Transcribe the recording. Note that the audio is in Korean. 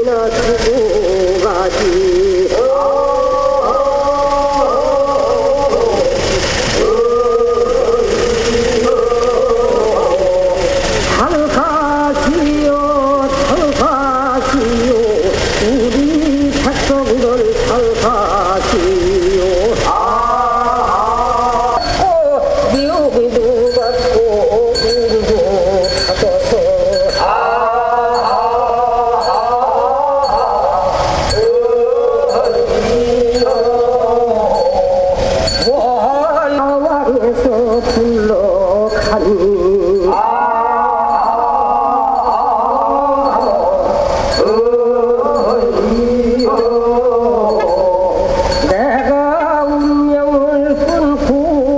이나 두고 가지. 잘 가시오 잘 가시오 우리 백성들 잘 가시오. 미움도 받고 우르고 가져서 왕에서 불러가니 내가 운명을 끊고